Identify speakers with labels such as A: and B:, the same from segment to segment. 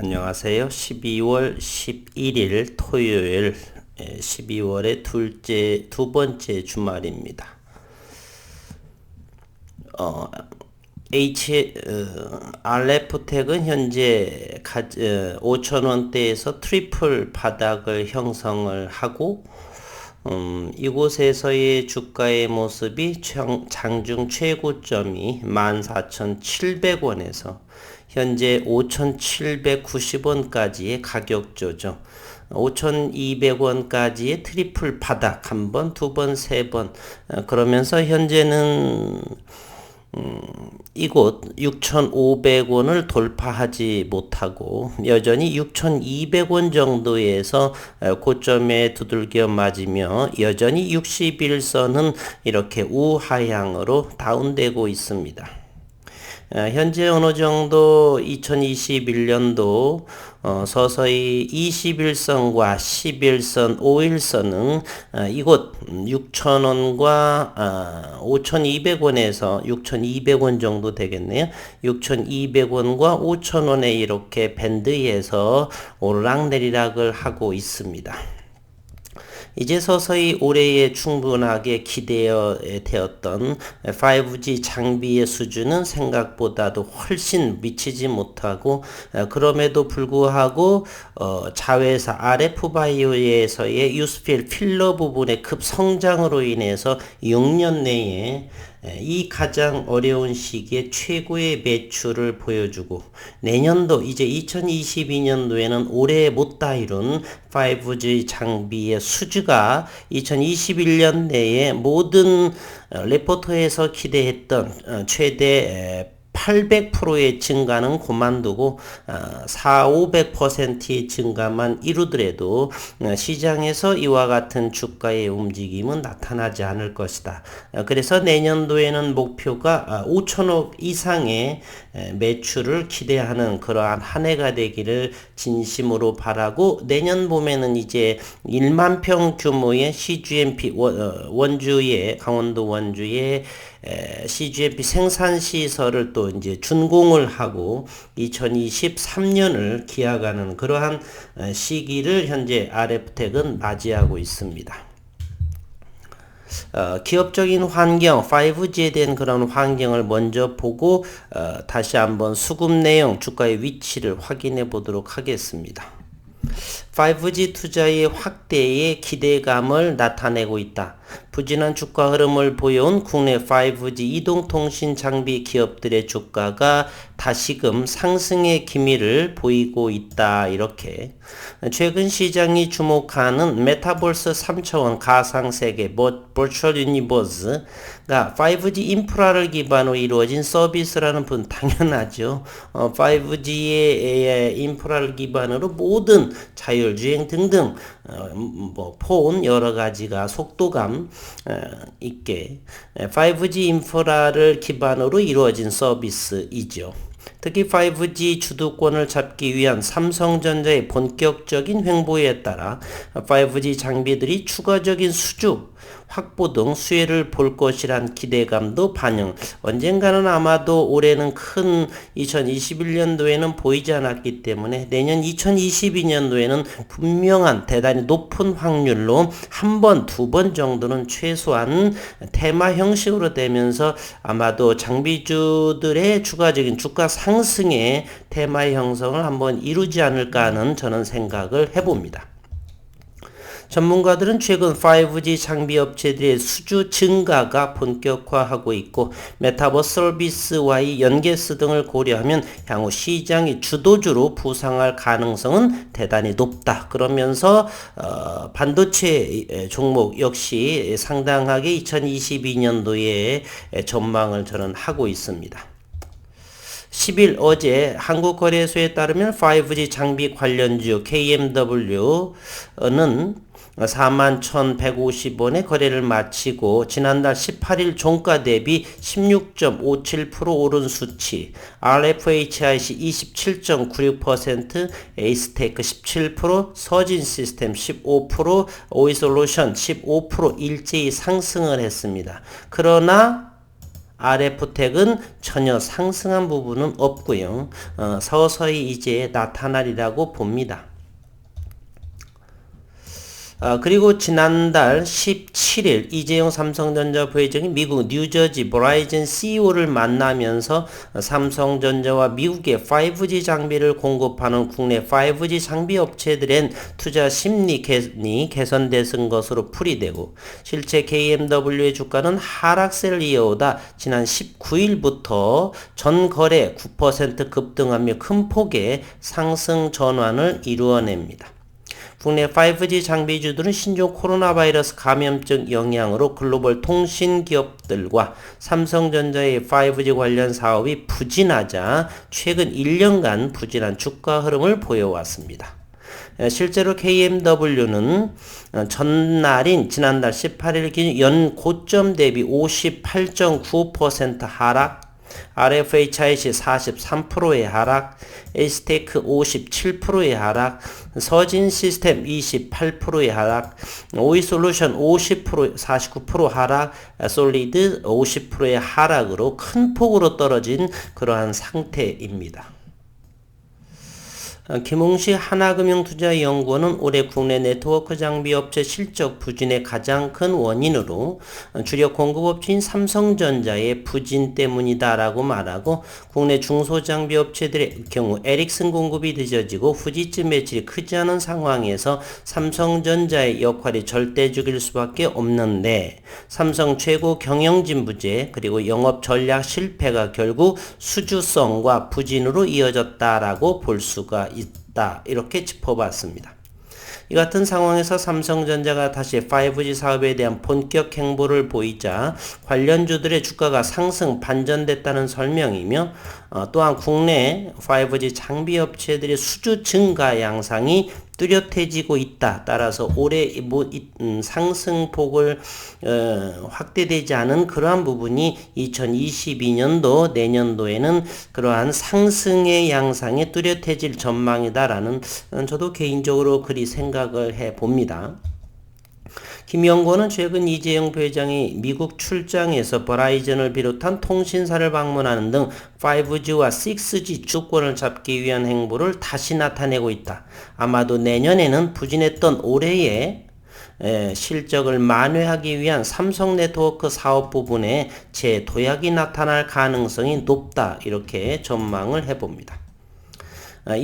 A: 안녕하세요. 12월 11일 토요일 12월의 두 번째 주말입니다. RF텍은 현재 5,000원대에서 트리플 바닥을 형성을 하고 이곳에서의 주가의 모습이 장중 최고점이 14,700원에서 현재 5,790원까지의 가격조정, 5,200원까지의 트리플 바닥 한 번, 두 번, 세 번, 그러면서 현재는 이곳 6,500원을 돌파하지 못하고 여전히 6,200원 정도에서 고점에 두들겨 맞으며 여전히 61선은 이렇게 우하향으로 다운되고 있습니다. 현재 어느 정도 2021년도 서서히 21선과 11선, 5일선은 이곳 6,000원과 5,200원에서 6,200원 정도 되겠네요. 6,200원과 5,000원에 이렇게 밴드에서 오르락내리락을 하고 있습니다. 이제 서서히 올해에 충분하게 기대되었던 5G 장비의 수준은 생각보다도 훨씬 미치지 못하고 그럼에도 불구하고 자회사 RF바이오에서의 유스필 필러 부분의 급성장으로 인해서 6년 내에 이 가장 어려운 시기에 최고의 매출을 보여주고 내년도 이제 2022년도에는 올해 못다 이룬 5G 장비의 수주가 2021년 내에 모든 레포터에서 기대했던 최대 800%의 증가는 그만두고 400~500%의 증가만 이루더라도 시장에서 이와 같은 주가의 움직임은 나타나지 않을 것이다. 그래서 내년도에는 목표가 5천억 이상의 매출을 기대하는 그러한 한 해가 되기를 진심으로 바라고 내년 봄에는 이제 1만 평 규모의 CGMP 원주의 강원도 원주의 CGMP 생산시설을 또 이제 준공을 하고 2023년을 기약하는 그러한 시기를 현재 RF텍은 맞이하고 있습니다. 기업적인 환경, 5G에 대한 그런 환경을 먼저 보고 다시 한번 수급 내용, 주가의 위치를 확인해 보도록 하겠습니다. 5G 투자의 확대에 기대감을 나타내고 있다. 부진한 주가 흐름을 보여온 국내 5G 이동통신 장비 기업들의 주가가 다시금 상승의 기미를 보이고 있다. 이렇게 최근 시장이 주목하는 메타버스 3차원 가상세계 버추얼 유니버스가 5G 인프라를 기반으로 이루어진 서비스라는 분 당연하죠. 5G의 인프라를 기반으로 모든 자율주행 등등 폰 여러 가지가 속도감 있게 5G 인프라를 기반으로 이루어진 서비스이죠. 특히 5G 주도권을 잡기 위한 삼성전자의 본격적인 횡보에 따라 5G 장비들이 추가적인 수주, 확보 등 수혜를 볼 것이란 기대감도 반영. 언젠가는 아마도 올해는 큰 2021년도에는 보이지 않았기 때문에 내년 2022년도에는 분명한 대단히 높은 확률로 한 번, 두 번 정도는 최소한 테마 형식으로 되면서 아마도 장비주들의 추가적인 주가 상승의 테마 형성을 한번 이루지 않을까 하는 저는 생각을 해봅니다. 전문가들은 최근 5G 장비 업체들의 수주 증가가 본격화하고 있고 메타버스 서비스와의 연계성 등을 고려하면 향후 시장이 주도주로 부상할 가능성은 대단히 높다. 그러면서 반도체 종목 역시 상당하게 2022년도에 전망을 저는 하고 있습니다. 10일 어제 한국거래소에 따르면 5G 장비 관련주 KMW는 41,150원에 거래를 마치고 지난달 18일 종가 대비 16.57% 오른 수치, RFHIC 27.96%, 에이스테크 17%, 서진시스템 15%, 오이솔루션 15% 일제히 상승을 했습니다. 그러나 RF텍은 전혀 상승한 부분은 없고요. 서서히 이제 나타나리라고 봅니다. 그리고 지난달 17일 이재용 삼성전자 부회장이 미국 뉴저지 버라이즌 CEO를 만나면서 삼성전자와 미국의 5G 장비를 공급하는 국내 5G 장비 업체들의 투자 심리이 개선된 것으로 풀이되고, 실제 KMW의 주가는 하락세를 이어오다 지난 19일부터 전 거래 9% 급등하며 큰 폭의 상승 전환을 이루어냅니다. 국내 5G 장비주들은 신종 코로나 바이러스 감염증 영향으로 글로벌 통신 기업들과 삼성전자의 5G 관련 사업이 부진하자 최근 1년간 부진한 주가 흐름을 보여왔습니다. 실제로 KMW는 전날인 지난달 18일 기준 연 고점 대비 58.95% 하락, RFHIC 43%의 하락, 에이스테크 57%의 하락, 서진 시스템 28%의 하락, 오이솔루션 49% 하락, 솔리드 50%의 하락으로 큰 폭으로 떨어진 그러한 상태입니다. 김홍식 하나금융투자연구원은 올해 국내 네트워크 장비 업체 실적 부진의 가장 큰 원인으로 주력 공급업체인 삼성전자의 부진 때문이다라고 말하고, 국내 중소장비 업체들의 경우 에릭슨 공급이 늦어지고 후지츠 매출이 크지 않은 상황에서 삼성전자의 역할이 절대적일 수밖에 없는데, 삼성 최고 경영진 부재 그리고 영업 전략 실패가 결국 수주성과 부진으로 이어졌다라고 볼 수가 있다, 이렇게 짚어봤습니다. 이 같은 상황에서 삼성전자가 다시 5G 사업에 대한 본격 행보를 보이자 관련주들의 주가가 상승 반전됐다는 설명이며, 또한 국내 5G 장비 업체들의 수주 증가 양상이 뚜렷해지고 있다. 따라서 올해 상승폭을 확대되지 않은 그러한 부분이 2022년도 내년도에는 그러한 상승의 양상이 뚜렷해질 전망이다라는, 저도 개인적으로 그리 생각을 해봅니다. 김 연구원은 최근 이재용 부회장이 미국 출장에서 버라이즌을 비롯한 통신사를 방문하는 등 5G와 6G 주권을 잡기 위한 행보를 다시 나타내고 있다. 아마도 내년에는 부진했던 올해의 실적을 만회하기 위한 삼성 네트워크 사업 부분에 재도약이 나타날 가능성이 높다, 이렇게 전망을 해봅니다.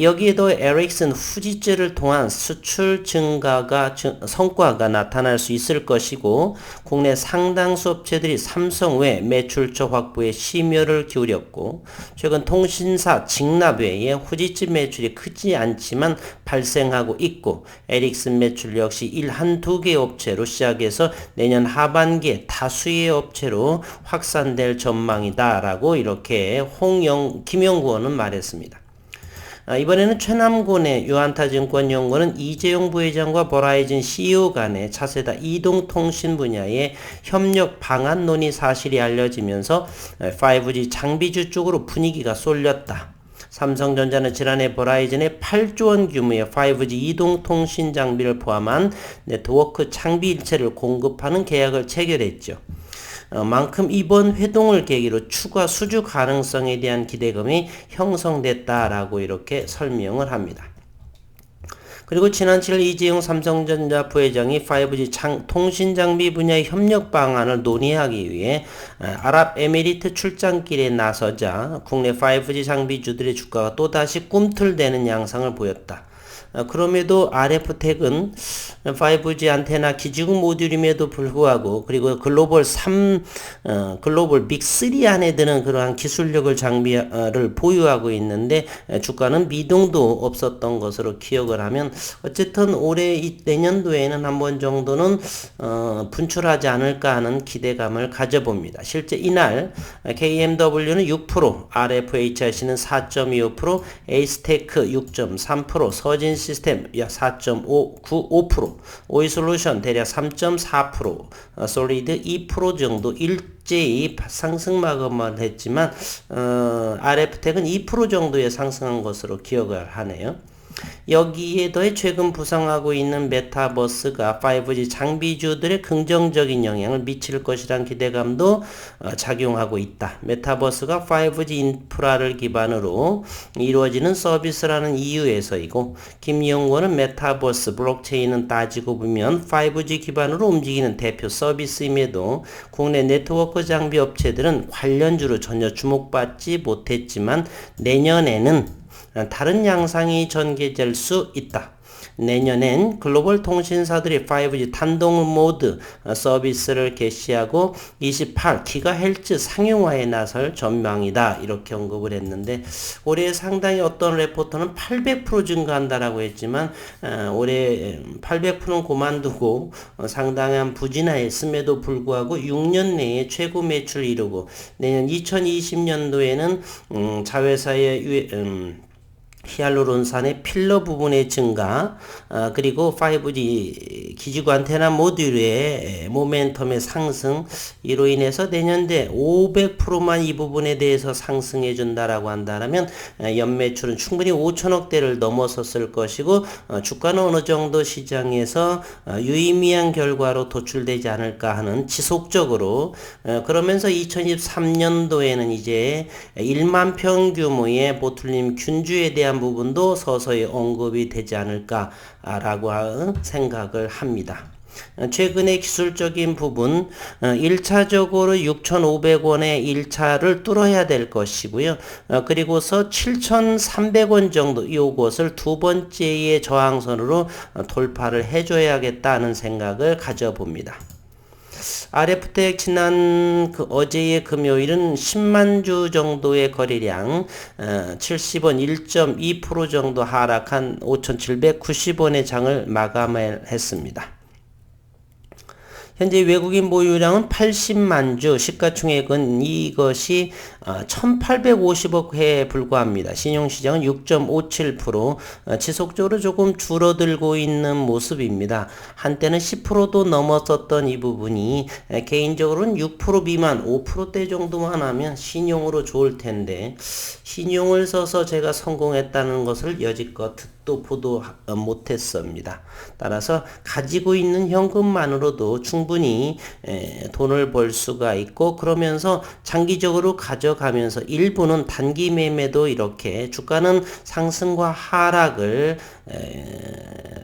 A: 여기에도 에릭슨 후지츠를 통한 수출 증가가 성과가 나타날 수 있을 것이고, 국내 상당수 업체들이 삼성 외 매출처 확보에 심혈을 기울였고, 최근 통신사 직납 외에 후지츠 매출이 크지 않지만 발생하고 있고, 에릭슨 매출 역시 한두 개 업체로 시작해서 내년 하반기에 다수의 업체로 확산될 전망이다라고 이렇게 김연구원은 말했습니다. 이번에는 최남곤의 유한타증권연구원은 이재용 부회장과 버라이즌 CEO 간의 차세대 이동통신 분야의 협력 방안 논의 사실이 알려지면서 5G 장비주 쪽으로 분위기가 쏠렸다. 삼성전자는 지난해 버라이즌에 8조 원 규모의 5G 이동통신 장비를 포함한 네트워크 장비 일체를 공급하는 계약을 체결했죠. 만큼 이번 회동을 계기로 추가 수주 가능성에 대한 기대감이 형성됐다라고 이렇게 설명을 합니다. 그리고 지난 7일 이재용 삼성전자 부회장이 5G 통신장비 분야의 협력 방안을 논의하기 위해 아랍에미리트 출장길에 나서자 국내 5G 장비주들의 주가가 또다시 꿈틀대는 양상을 보였다. 그럼에도 RF텍은 5G 안테나 기지국 모듈임에도 불구하고, 그리고 글로벌 빅3 안에 드는 그러한 기술력을 장비를 보유하고 있는데 주가는 미동도 없었던 것으로 기억을 하면, 어쨌든 올해 내년도에는 한 번 정도는 분출하지 않을까 하는 기대감을 가져봅니다. 실제 이날 KMW는 6%, RFHIC는 4.25%, 에이스테크 6.3%, 서진 시스템 약 4.95%, 오이솔루션 대략 3.4%, 솔리드 2% 정도 일제히 상승 마감을 했지만 RF텍은 2% 정도의 상승한 것으로 기억을 하네요. 여기에 더해 최근 부상하고 있는 메타버스가 5G 장비주들의 긍정적인 영향을 미칠 것이란 기대감도 작용하고 있다. 메타버스가 5G 인프라를 기반으로 이루어지는 서비스라는 이유에서이고, 김연구원은 메타버스 블록체인은 따지고 보면 5G 기반으로 움직이는 대표 서비스임에도 국내 네트워크 장비 업체들은 관련주로 전혀 주목받지 못했지만 내년에는 다른 양상이 전개될 수 있다. 내년엔 글로벌 통신사들이 5G 단독 모드 서비스를 개시하고 28GHz 상용화에 나설 전망이다. 이렇게 언급을 했는데, 올해 상당히 어떤 레포터는 800% 증가한다라고 했지만 올해 800%는 그만두고 상당한 부진했음에도 불구하고 6년 내에 최고 매출을 이루고, 내년 2020년도에는 자회사의 히알루론산의 필러 부분의 증가, 그리고 5G 기지국 안테나 모듈의 모멘텀의 상승, 이로 인해서 내년대 500%만 이 부분에 대해서 상승해 준다라고 한다면 연매출은 충분히 5천억대를 넘어섰을 것이고, 주가는 어느 정도 시장에서 유의미한 결과로 도출되지 않을까 하는, 지속적으로 그러면서 2023년도에는 이제 1만 평 규모의 보틀림 균주에 대한 부분도 서서히 언급이 되지 않을까라고 생각을 합니다. 최근의 기술적인 부분, 1차적으로 6,500원의 1차를 뚫어야 될 것이고요. 그리고서 7,300원 정도, 요것을 두 번째의 저항선으로 돌파를 해줘야겠다는 생각을 가져봅니다. RF텍 지난 어제의 금요일은 10만 주 정도의 거래량, 70원 1.2% 정도 하락한 5,790원의 장을 마감했습니다. 현재 외국인 보유량은 80만 주, 시가총액은 이것이 1850억 회에 불과합니다. 신용시장은 6.57%, 지속적으로 조금 줄어들고 있는 모습입니다. 한때는 10%도 넘었었던 이 부분이 개인적으로는 6% 미만, 5%대 정도만 하면 신용으로 좋을 텐데, 신용을 써서 제가 성공했다는 것을 여지껏 또 보도 못했습니다. 따라서 가지고 있는 현금만으로도 충분히 돈을 벌 수가 있고, 그러면서 장기적으로 가져가면서 일부는 단기 매매도, 이렇게 주가는 상승과 하락을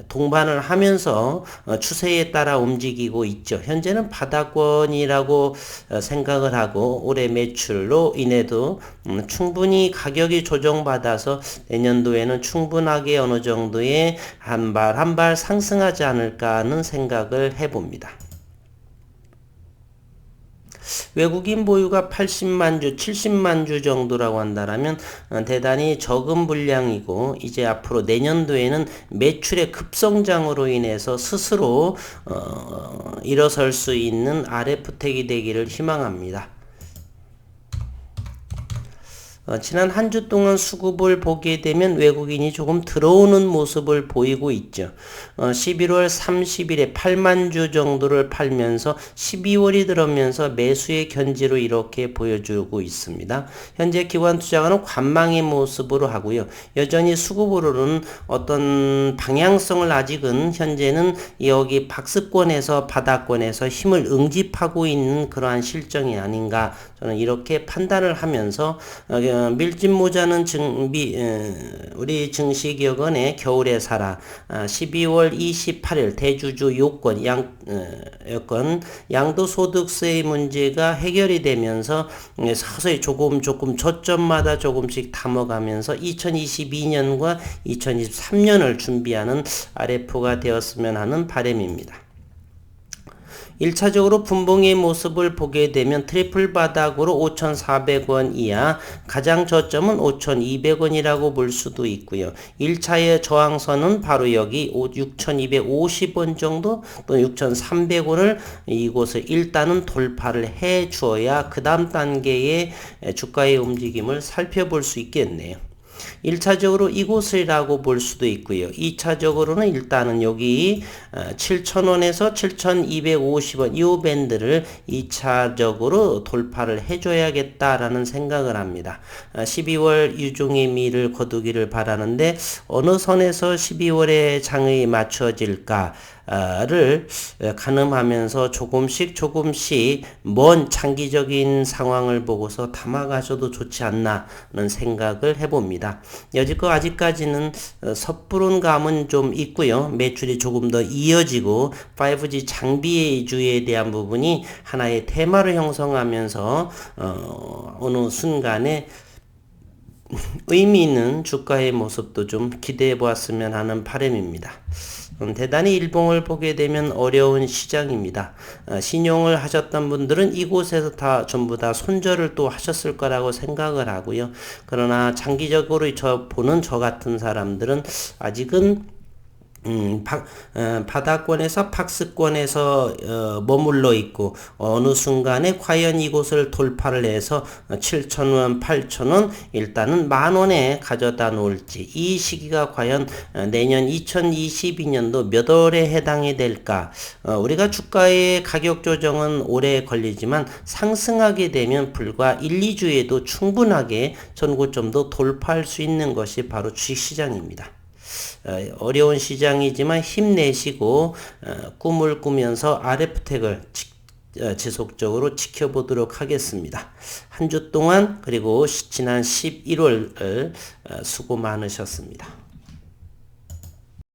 A: 동반을 하면서 추세에 따라 움직이고 있죠. 현재는 바닥권이라고 생각을 하고, 올해 매출로 인해도 충분히 가격이 조정받아서 내년도에는 충분하게 어느 정도의 한 발 상승하지 않을까 하는 생각을 해봅니다. 외국인 보유가 80만 주, 70만 주 정도라고 한다면 대단히 적은 분량이고, 이제 앞으로 내년도에는 매출의 급성장으로 인해서 스스로 일어설 수 있는 RF텍이 되기를 희망합니다. 지난 한 주 동안 수급을 보게 되면 외국인이 조금 들어오는 모습을 보이고 있죠. 11월 30일에 8만 주 정도를 팔면서 12월이 들어오면서 매수의 견지로 이렇게 보여주고 있습니다. 현재 기관 투자가는 관망의 모습으로 하고요. 여전히 수급으로는 어떤 방향성을 아직은 현재는 여기 박스권에서 바닥권에서 힘을 응집하고 있는 그러한 실정이 아닌가, 저는 이렇게 판단을 하면서 밀짚 모자는 우리 증시기업원의 겨울에 사라, 12월 28일 대주주 요건 양도소득세의 문제가 해결이 되면서 서서히 조금 저점마다 조금씩 담아가면서 2022년과 2023년을 준비하는 RF가 되었으면 하는 바람입니다. 1차적으로 분봉의 모습을 보게 되면 트리플 바닥으로 5,400원 이하, 가장 저점은 5,200원이라고 볼 수도 있고요. 1차의 저항선은 바로 여기 6,250원 정도 또는 6,300원을 이곳을 일단은 돌파를 해 주어야 그 다음 단계의 주가의 움직임을 살펴볼 수 있겠네요. 1차적으로 이곳이라고 볼 수도 있고요. 2차적으로는 일단은 여기 7,000원에서 7,250원 이 밴드를 2차적으로 돌파를 해줘야겠다라는 생각을 합니다. 12월 유종의 미를 거두기를 바라는데 어느 선에서 12월에 장이 맞춰질까 를 가늠하면서 조금씩 먼 장기적인 상황을 보고서 담아가셔도 좋지 않나는 생각을 해봅니다. 여지껏 아직까지는 섣부른 감은 좀 있고요. 매출이 조금 더 이어지고 5G 장비주에 대한 부분이 하나의 테마를 형성하면서 어느 순간에 의미 있는 주가의 모습도 좀 기대해 보았으면 하는 바람입니다. 대단히 일봉을 보게 되면 어려운 시장입니다. 신용을 하셨던 분들은 이곳에서 전부 다 손절을 또 하셨을 거라고 생각을 하고요. 그러나 장기적으로 보는 저 같은 사람들은 아직은 바닥권에서 박스권에서 머물러 있고 어느 순간에 과연 이곳을 돌파를 해서 7,000원, 8,000원 일단은 만원에 가져다 놓을지 이 시기가 과연 내년 2022년도 몇 월에 해당이 될까 우리가 주가의 가격 조정은 오래 걸리지만 상승하게 되면 불과 1, 2주에도 충분하게 전고점도 돌파할 수 있는 것이 바로 주식시장입니다. 어려운 시장이지만 힘내시고 꿈을 꾸면서 RF택을 지속적으로 지켜보도록 하겠습니다. 한 주 동안 그리고 지난 11월 수고 많으셨습니다.